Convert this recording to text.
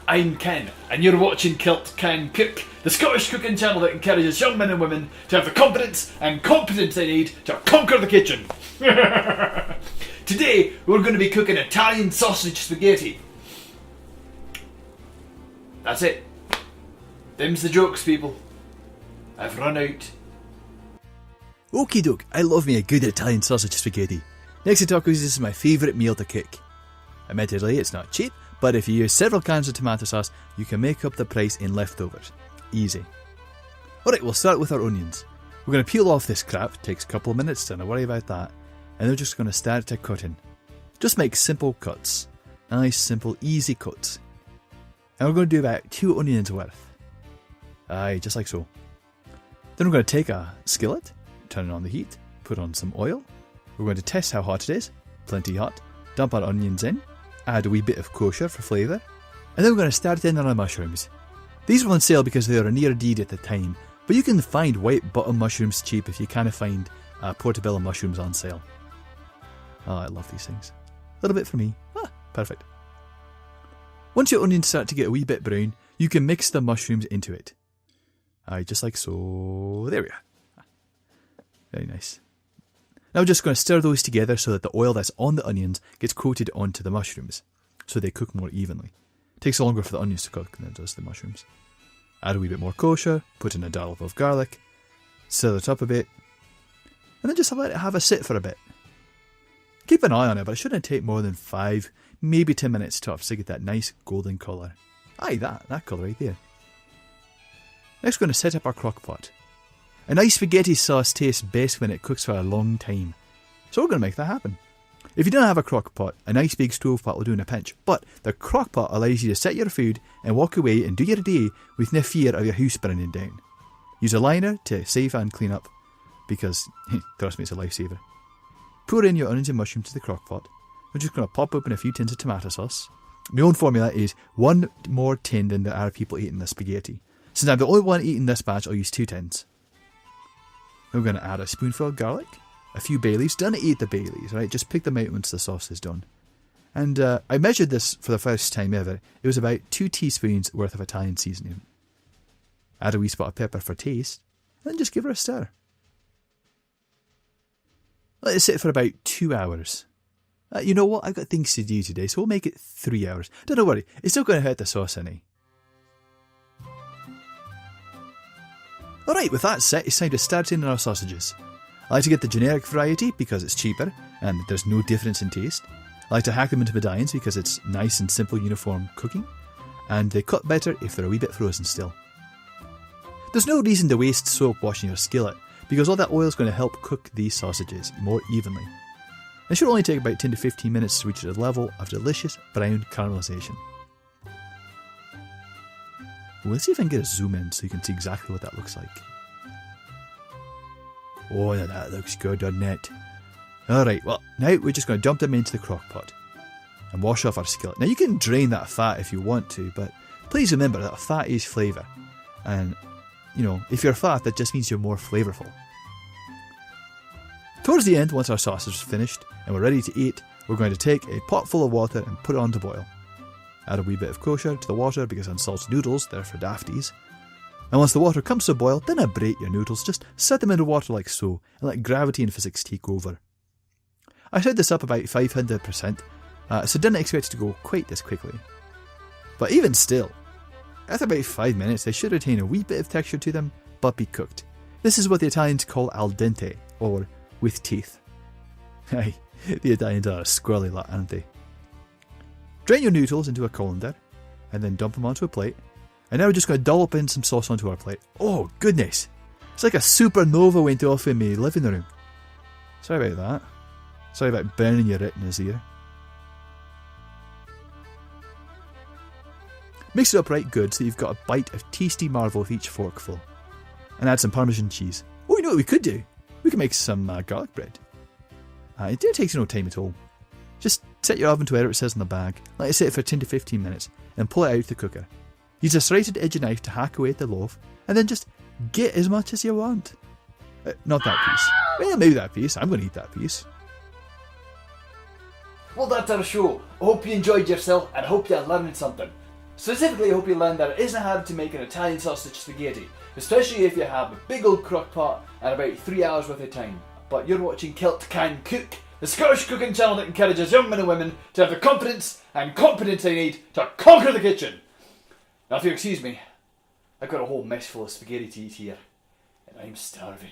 I'm Ken, and you're watching Kilt Can Cook, the Scottish cooking channel that encourages young men and women to have the confidence and competence they need to conquer the kitchen. Today, we're going to be cooking Italian sausage spaghetti. That's it. Them's the jokes, people. I've run out. Okie doke, I love me a good Italian sausage spaghetti. Next to tacos, this is my favourite meal to cook. Admittedly, it's not cheap, but if you use several cans of tomato sauce, you can make up the price in leftovers. Easy. Alright, we'll start with our onions. We're going to peel off this crap, takes a couple of minutes, don't worry about that. And we're just going to start to cut in. Just make simple cuts. Nice, simple, easy cuts. And we're going to do about 2 onions worth. Aye, just like so. Then we're going to take a skillet, turn it on the heat, put on some oil. We're going to test how hot it is, plenty hot, dump our onions in, add a wee bit of kosher for flavour, and then we're going to start in on our mushrooms. These were on sale because they were a near deed at the time, but you can find white button mushrooms cheap if you can't find portobello mushrooms on sale. Oh, I love these things. A little bit for me. Ah, perfect. Once your onions start to get a wee bit brown, you can mix the mushrooms into it. Aye, just like so. There we are. Very nice. Now we're just going to stir those together so that the oil that's on the onions gets coated onto the mushrooms, so they cook more evenly. It takes longer for the onions to cook than it does the mushrooms. Add a wee bit more kosher, put in a dollop of garlic, stir it up a bit, and then just let it have a sit for a bit. Keep an eye on it, but it shouldn't take more than 5, maybe 10 minutes tops to get that nice golden colour. Aye, that colour right there. Next we're going to set up our crock pot. A nice spaghetti sauce tastes best when it cooks for a long time. So we're going to make that happen. If you don't have a crock pot, a nice big stove pot will do in a pinch, but the crock pot allows you to set your food and walk away and do your day with no fear of your house burning down. Use a liner to save and clean up, because, trust me, it's a lifesaver. Pour in your onions and mushrooms to the crock pot. We're just going to pop open a few tins of tomato sauce. My own formula is 1 more tin than there are people eating the spaghetti. Since I'm the only one eating this batch, I'll use 2 tins. We're going to add a spoonful of garlic, a few bay leaves. Don't eat the bay leaves, right? Just pick them out once the sauce is done. And I measured this for the first time ever. It was about 2 teaspoons worth of Italian seasoning. Add a wee spot of pepper for taste, and then just give her a stir. Let it sit for about 2 hours. You know what? I've got things to do today, so we'll make it 3 hours. Don't worry, it's not going to hurt the sauce any. Alright, with that set, it's time to start in our sausages. I like to get the generic variety because it's cheaper and there's no difference in taste. I like to hack them into medallions because it's nice and simple uniform cooking, and they cut better if they're a wee bit frozen still. There's no reason to waste soap washing your skillet because all that oil is going to help cook these sausages more evenly. It should only take about 10 to 15 minutes to reach the level of delicious brown caramelization. Let's see if I can get a zoom in so you can see exactly what that looks like. Oh, that looks good, doesn't it? Alright, well, now we're just going to dump them into the crock pot and wash off our skillet. Now you can drain that fat if you want to, but please remember that fat is flavour. And, you know, if you're fat, that just means you're more flavourful. Towards the end, once our sausage is finished and we're ready to eat, we're going to take a pot full of water and put it on to boil. Add a wee bit of kosher to the water because unsalted noodles, they're for dafties. And once the water comes to a boil, then abrate your noodles, just set them into water like so, and let gravity and physics take over. I set this up about 500%, so didn't expect it to go quite this quickly. But even still, after about 5 minutes, they should retain a wee bit of texture to them, but be cooked. This is what the Italians call al dente, or with teeth. Aye, the Italians are a squirrely lot, aren't they? Drain your noodles into a colander, and then dump them onto a plate. And now we're just going to dollop in some sauce onto our plate. Oh, goodness! It's like a supernova went off in my living room. Sorry about that. Sorry about burning your retinas here. Mix it up right good so you've got a bite of tasty marvel with each forkful. And add some Parmesan cheese. Oh, you know what we could do? We could make some garlic bread. It takes no time at all. Just set your oven to where it says on the bag, let it sit for 10 to 15 minutes, and pull it out the cooker. Use a serrated edge knife to hack away at the loaf, and then just get as much as you want. Not that piece. Well, maybe that piece. I'm going to eat that piece. Well, that's our show. I hope you enjoyed yourself and I hope you learned something. Specifically, I hope you learned that it isn't hard to make an Italian sausage spaghetti, especially if you have a big old crock pot and about 3 hours worth of time. But you're watching Kilt Can Cook, the Scottish cooking channel that encourages young men and women to have the confidence and competence they need to conquer the kitchen. Now if you'll excuse me, I've got a whole mess full of spaghetti to eat here, and I'm starving.